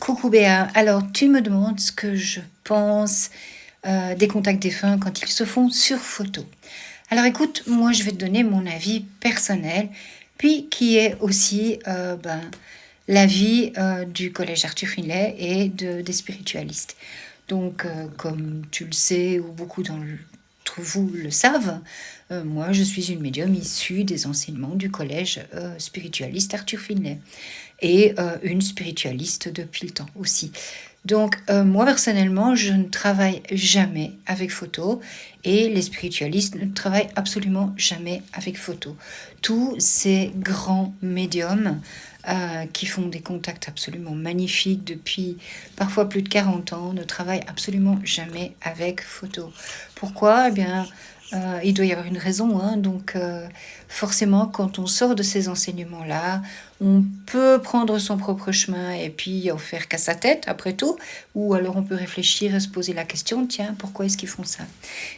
Coucou Béa, alors tu me demandes ce que je pense des contacts défunts quand ils se font sur photo. Alors écoute, moi je vais te donner mon avis personnel, puis qui est aussi l'avis du collège Arthur Finlay et des spiritualistes. Donc comme tu le sais, ou beaucoup d'entre vous le savent, moi je suis une médium issue des enseignements du collège spiritualiste Arthur Finlay et une spiritualiste depuis le temps aussi. Donc moi personnellement, je ne travaille jamais avec photo et les spiritualistes ne travaillent absolument jamais avec photo. Tous ces grands médiums qui font des contacts absolument magnifiques depuis parfois plus de 40 ans ne travaillent absolument jamais avec photo. Pourquoi? Eh bien, il doit y avoir une raison, hein. Donc forcément, quand on sort de ces enseignements-là, on peut prendre son propre chemin et puis en faire qu'à sa tête, après tout, ou alors on peut réfléchir et se poser la question, tiens, pourquoi est-ce qu'ils font ça?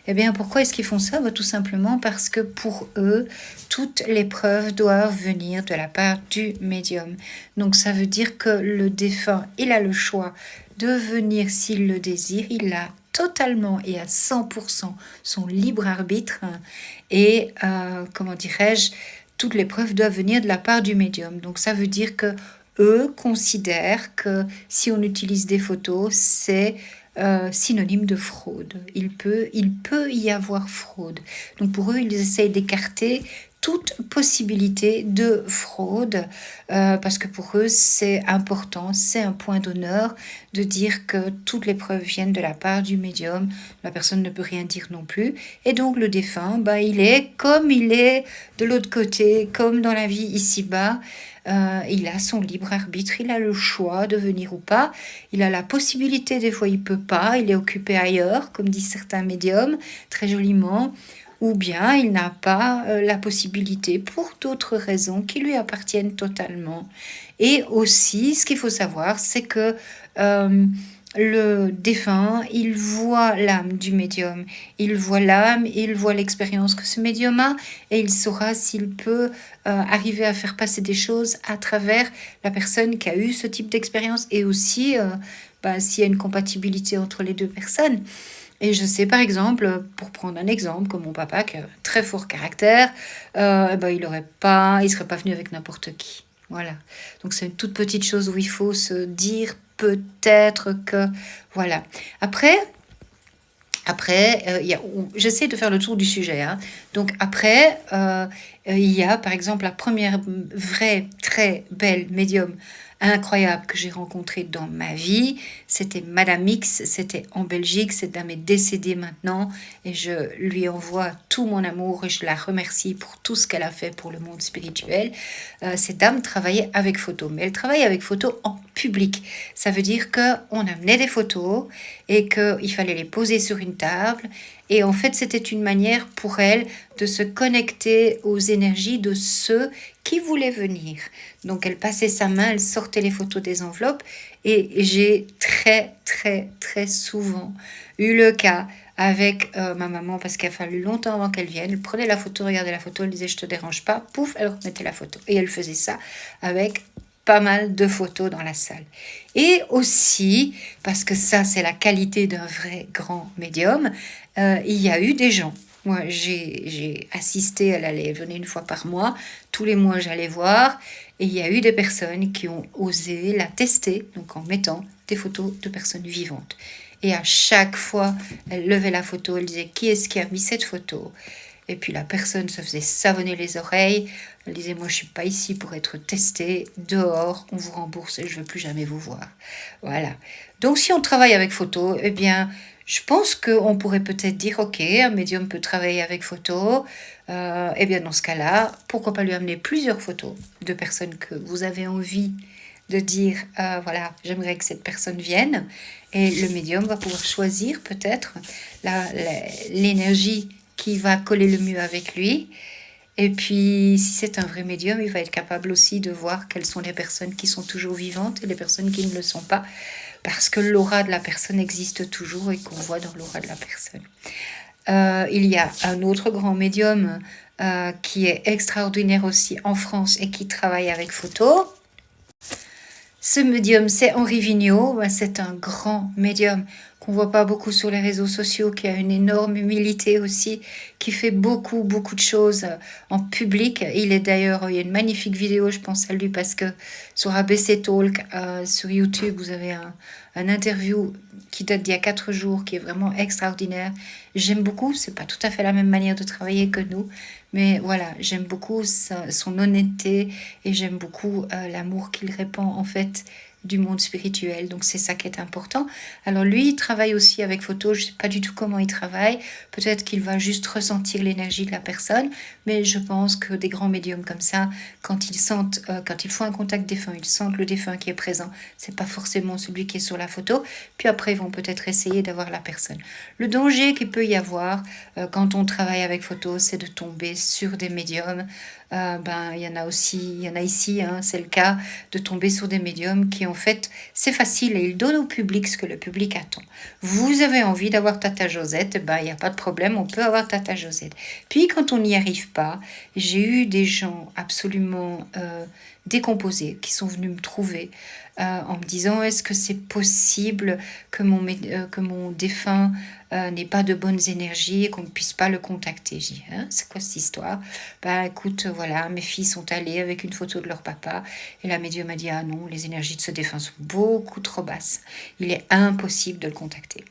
Eh bien, pourquoi est-ce qu'ils font ça? Tout simplement parce que pour eux, toutes les preuves doivent venir de la part du médium. Donc ça veut dire que le défunt, il a le choix de venir s'il le désire, il a totalement et à 100% son libre arbitre et, comment dirais-je, toutes les preuves doivent venir de la part du médium. Donc ça veut dire que eux considèrent que si on utilise des photos, c'est synonyme de fraude. Il peut y avoir fraude. Donc pour eux, ils essayent d'écarter toute possibilité de fraude parce que pour eux c'est important, c'est un point d'honneur de dire que toutes les preuves viennent de la part du médium, la personne ne peut rien dire non plus et donc le défunt, il est comme il est de l'autre côté, comme dans la vie ici-bas. Il a son libre arbitre, il a le choix de venir ou pas, il a la possibilité, des fois il peut pas, il est occupé ailleurs, comme disent certains médiums, très joliment, ou bien il n'a pas la possibilité pour d'autres raisons qui lui appartiennent totalement. Et aussi, ce qu'il faut savoir, c'est que le défunt, il voit l'âme du médium, il voit l'âme, il voit l'expérience que ce médium a, et il saura s'il peut arriver à faire passer des choses à travers la personne qui a eu ce type d'expérience, et aussi s'il y a une compatibilité entre les deux personnes. Et je sais par exemple, pour prendre un exemple, comme mon papa qui a un très fort caractère, il serait pas venu avec n'importe qui. Voilà. Donc c'est une toute petite chose où il faut se dire peut-être que voilà. Après, j'essaie de faire le tour du sujet, hein. Donc après, il y a par exemple la première vraie très belle médium incroyable que j'ai rencontrée dans ma vie. C'était Madame X, c'était en Belgique. Cette dame est décédée maintenant et je lui envoie tout mon amour et je la remercie pour tout ce qu'elle a fait pour le monde spirituel. Cette dame travaillait avec photo, mais elle travaille avec photo en public. Ça veut dire qu'on amenait des photos et qu'il fallait les poser sur une table. Et en fait, c'était une manière pour elle de se connecter aux énergies de ceux qui voulaient venir. Donc, elle passait sa main, elle sortait les photos des enveloppes. Et j'ai très, très, très souvent eu le cas avec ma maman, parce qu'il a fallu longtemps avant qu'elle vienne. Elle prenait la photo, regardait la photo, elle disait « je te dérange pas », pouf, elle remettait la photo. Et elle faisait ça avec pas mal de photos dans la salle. Et aussi, parce que ça c'est la qualité d'un vrai grand médium, il y a eu des gens. Moi j'ai assisté, elle venait une fois par mois, tous les mois j'allais voir, et il y a eu des personnes qui ont osé la tester, donc en mettant des photos de personnes vivantes. Et à chaque fois, elle levait la photo, elle disait « qui est-ce qui a mis cette photo ?» Et puis la personne se faisait savonner les oreilles. Elle disait « moi je suis pas ici pour être testée, dehors, on vous rembourse et je veux plus jamais vous voir. » Voilà. Donc si on travaille avec photo, eh bien je pense qu'on pourrait peut-être dire « ok, un médium peut travailler avec photo. Eh bien dans ce cas-là, pourquoi pas lui amener plusieurs photos de personnes que vous avez envie de dire voilà, j'aimerais que cette personne vienne. » Et le médium va pouvoir choisir peut-être l'énergie qui va coller le mieux avec lui. Et puis, si c'est un vrai médium, il va être capable aussi de voir quelles sont les personnes qui sont toujours vivantes et les personnes qui ne le sont pas, parce que l'aura de la personne existe toujours et qu'on voit dans l'aura de la personne. Il y a un autre grand médium qui est extraordinaire aussi en France et qui travaille avec photo. Ce médium, c'est Henri Vigneault. Ben, c'est un grand médium qu'on voit pas beaucoup sur les réseaux sociaux, qui a une énorme humilité aussi, qui fait beaucoup, beaucoup de choses en public. Il est d'ailleurs, il y a une magnifique vidéo, je pense à lui, parce que sur ABC Talk, sur YouTube, vous avez un interview qui date d'il y a 4 jours, qui est vraiment extraordinaire. J'aime beaucoup, c'est pas tout à fait la même manière de travailler que nous, mais voilà, j'aime beaucoup son honnêteté et j'aime beaucoup l'amour qu'il répand en fait du monde spirituel. Donc c'est ça qui est important. Alors lui, il travaille aussi avec photo. Je ne sais pas du tout comment il travaille. Peut-être qu'il va juste ressentir l'énergie de la personne, mais je pense que des grands médiums comme ça, quand ils sentent, quand ils font un contact défunt, ils sentent le défunt qui est présent. C'est pas forcément celui qui est sur la photo. Puis après, ils vont peut-être essayer d'avoir la personne. Le danger qu'il peut y avoir quand on travaille avec photo, c'est de tomber sur des médiums. Il y en a aussi, il y en a ici, hein, c'est le cas, de tomber sur des médiums qui en fait, c'est facile et ils donnent au public ce que le public attend. Vous avez envie d'avoir Tata Josette, il n'y a pas de problème, on peut avoir Tata Josette. Puis quand on n'y arrive pas, j'ai eu des gens absolument décomposés qui sont venus me trouver en me disant est-ce que c'est possible que mon défunt n'ait pas de bonnes énergies et qu'on ne puisse pas le contacter. J'ai dit, hein, c'est quoi cette histoire? Écoute, voilà, mes filles sont allées avec une photo de leur papa et la médium m'a dit, ah non, les énergies de ce défunt sont beaucoup trop basses. Il est impossible de le contacter.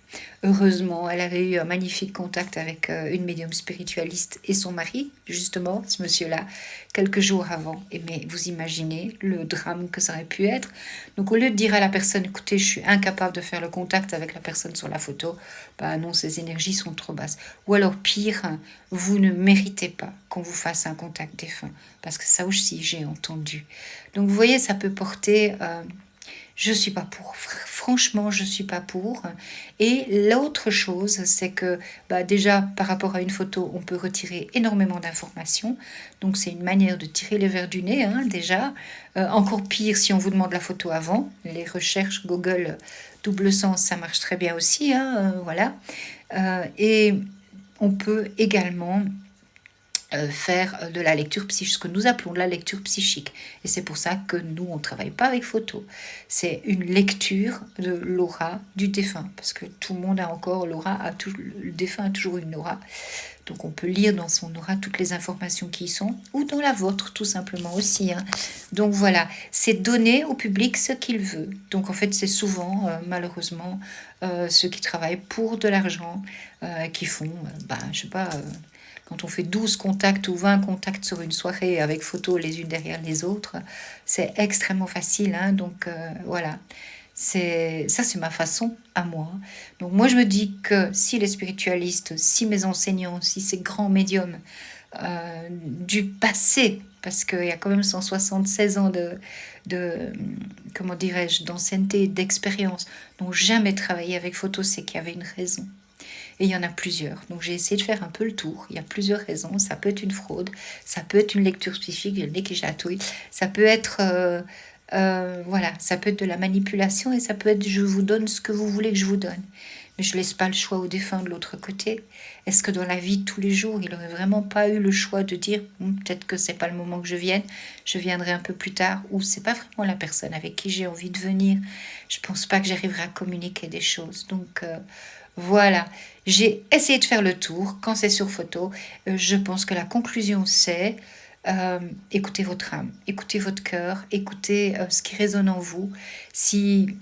Heureusement, elle avait eu un magnifique contact avec une médium spiritualiste et son mari, justement, ce monsieur-là, quelques jours avant. Mais vous imaginez le drame que ça aurait pu être. Donc au lieu de dire à la personne, écoutez, je suis incapable de faire le contact avec la personne sur la photo, non, ces énergies sont trop basses. Ou alors pire, vous ne méritez pas qu'on vous fasse un contact défunt. Parce que ça aussi, j'ai entendu. Donc vous voyez, ça peut porter... je suis pas pour. Franchement, je suis pas pour. Et l'autre chose, c'est que déjà, par rapport à une photo, on peut retirer énormément d'informations. Donc, c'est une manière de tirer les verres du nez, hein, déjà. Encore pire si on vous demande la photo avant. Les recherches Google double sens, ça marche très bien aussi. Hein, voilà. Et on peut également faire de la lecture psychique, ce que nous appelons de la lecture psychique. Et c'est pour ça que nous, on ne travaille pas avec photo. C'est une lecture de l'aura du défunt, parce que tout le monde a encore l'aura, le défunt a toujours une aura. Donc on peut lire dans son aura toutes les informations qui y sont, ou dans la vôtre tout simplement aussi. Hein. Donc voilà, c'est donner au public ce qu'il veut. Donc en fait c'est souvent, malheureusement, ceux qui travaillent pour de l'argent, qui font, je sais pas... quand on fait 12 contacts ou 20 contacts sur une soirée avec photos les unes derrière les autres, c'est extrêmement facile. Hein, donc voilà, c'est ma façon à moi. Donc moi je me dis que si les spiritualistes, si mes enseignants, si ces grands médiums du passé, parce qu'il y a quand même 176 ans comment dirais-je, d'ancienneté, d'expérience, n'ont jamais travaillé avec photos, c'est qu'il y avait une raison. Et il y en a plusieurs. Donc j'ai essayé de faire un peu le tour. Il y a plusieurs raisons. Ça peut être une fraude, ça peut être une lecture psychique, il y en a qui chatouillent. Ça peut être, ça peut être de la manipulation et ça peut être je vous donne ce que vous voulez que je vous donne. Mais je ne laisse pas le choix au défunt de l'autre côté. Est-ce que dans la vie de tous les jours, il n'aurait vraiment pas eu le choix de dire peut-être que c'est pas le moment que je vienne, je viendrai un peu plus tard, ou c'est pas vraiment la personne avec qui j'ai envie de venir. Je pense pas que j'arriverai à communiquer des choses. Donc voilà, j'ai essayé de faire le tour. Quand c'est sur photo, je pense que la conclusion c'est écoutez votre âme, écoutez votre cœur, écoutez ce qui résonne en vous. Si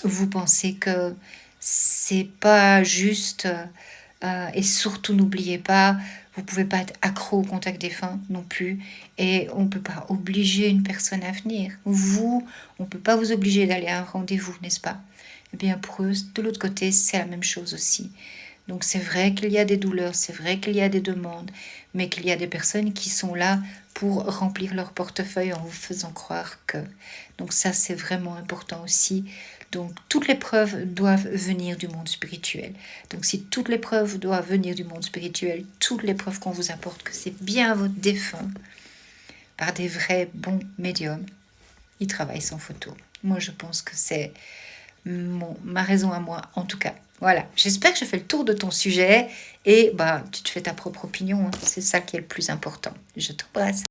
vous pensez que c'est pas juste, et surtout n'oubliez pas, vous pouvez pas être accro au contact défunt non plus, et on peut pas obliger une personne à venir. Vous, on peut pas vous obliger d'aller à un rendez-vous, n'est-ce pas? Eh bien pour eux, de l'autre côté, c'est la même chose aussi. Donc c'est vrai qu'il y a des douleurs, c'est vrai qu'il y a des demandes, mais qu'il y a des personnes qui sont là pour remplir leur portefeuille en vous faisant croire que. Donc ça, c'est vraiment important aussi. Donc toutes les preuves doivent venir du monde spirituel. Donc si toutes les preuves doivent venir du monde spirituel, toutes les preuves qu'on vous apporte que c'est bien votre défunt, par des vrais bons médiums, ils travaillent sans photo. Moi, je pense que c'est ma raison à moi, en tout cas. Voilà, j'espère que je fais le tour de ton sujet et tu te fais ta propre opinion. Hein. C'est ça qui est le plus important. Je t'embrasse.